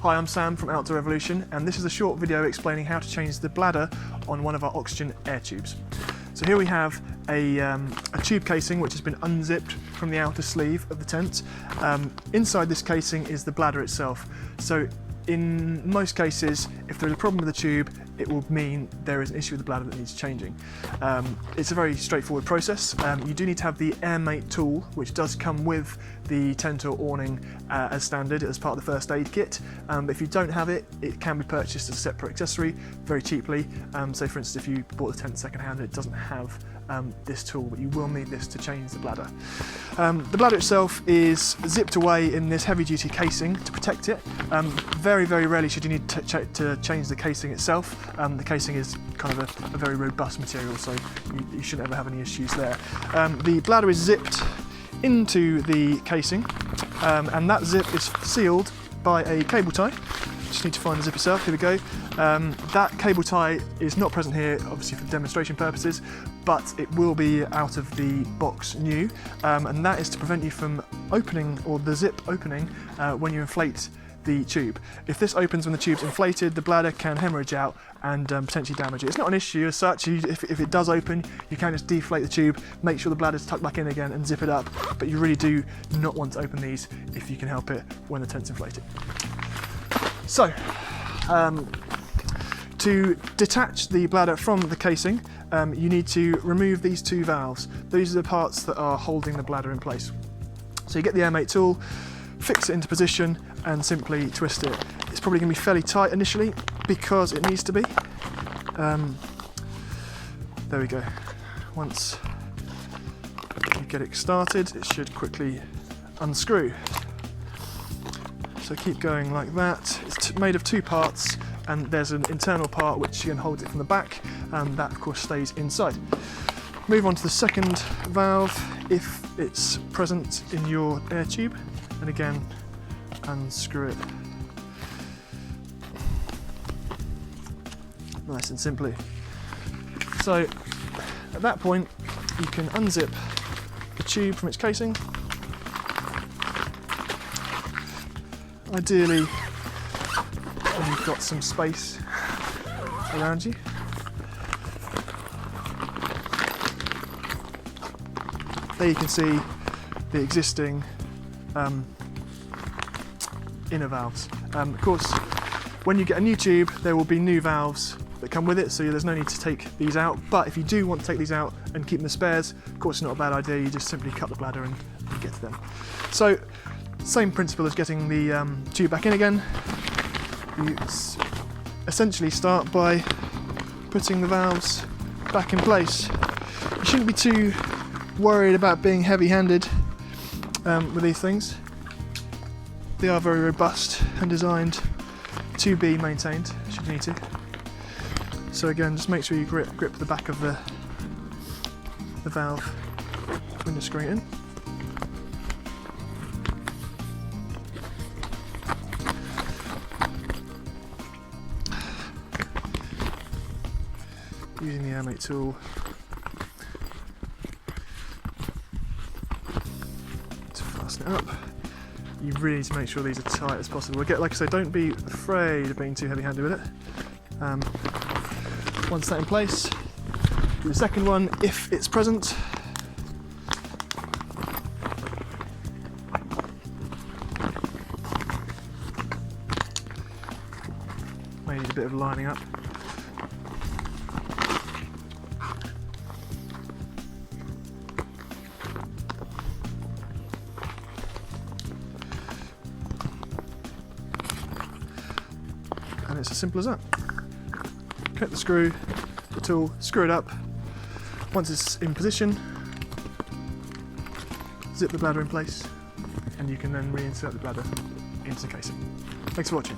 Hi, I'm Sam from Outdoor Revolution, and this is a short video explaining how to change the bladder on one of our oxygen air tubes. So here we have a tube casing which has been unzipped from the outer sleeve of the tent. Inside this casing is the bladder itself. So in most cases, if there is a problem with the tube, it will mean there is an issue with the bladder that needs changing. It's a very straightforward process. You do need to have the AirMate tool, which does come with the tent or awning as standard as part of the first aid kit. But if you don't have it, it can be purchased as a separate accessory very cheaply. So for instance, if you bought the tent secondhand and it doesn't have this tool, but you will need this to change the bladder. The bladder itself is zipped away in this heavy-duty casing to protect it. Very, very rarely should you need to change the casing itself. The casing is kind of a very robust material, so you shouldn't ever have any issues there. The bladder is zipped into the casing, and that zip is sealed by a cable tie. Just need to find the zip itself. Here we go. That cable tie is not present here, obviously for demonstration purposes, but it will be out of the box new, and that is to prevent you from opening, or the zip opening, when you inflate the tube. If this opens when the tube's inflated, the bladder can hemorrhage out and potentially damage it. It's not an issue as such. If it does open, you can just deflate the tube, make sure the bladder's tucked back in again and zip it up, but you really do not want to open these if you can help it when the tent's inflated. So, to detach the bladder from the casing, you need to remove these two valves. These are the parts that are holding the bladder in place. So you get the AirMate tool, fix it into position and simply twist it. It's probably going to be fairly tight initially because it needs to be. There we go. Once you get it started, it should quickly unscrew. So keep going like that. It's made of two parts, and there's an internal part which can hold it from the back, and that of course stays inside. Move on to the second valve if it's present in your air tube, and again unscrew it. Nice and simply. So at that point you can unzip the tube from its casing. Ideally when you've got some space around you. There you can see the existing inner valves. Of course, when you get a new tube, there will be new valves that come with it, so there's no need to take these out. But if you do want to take these out and keep them as spares, of course it's not a bad idea. You just simply cut the bladder and get to them. So, same principle as getting the tube back in again. You essentially start by putting the valves back in place. You shouldn't be too worried about being heavy-handed with these things. They are very robust and designed to be maintained, should you need to. So again, just make sure you grip the back of the valve when you're screwing it in. Using the AirMate tool to fasten it up. You really need to make sure these are tight as possible. Again, like I say, don't be afraid of being too heavy-handed with it. Once that's in place, do the second one if it's present. May need a bit of lining up. And it's as simple as that. Cut the screw, the tool, screw it up. Once it's in position, zip the bladder in place, and you can then reinsert the bladder into the casing. Thanks for watching.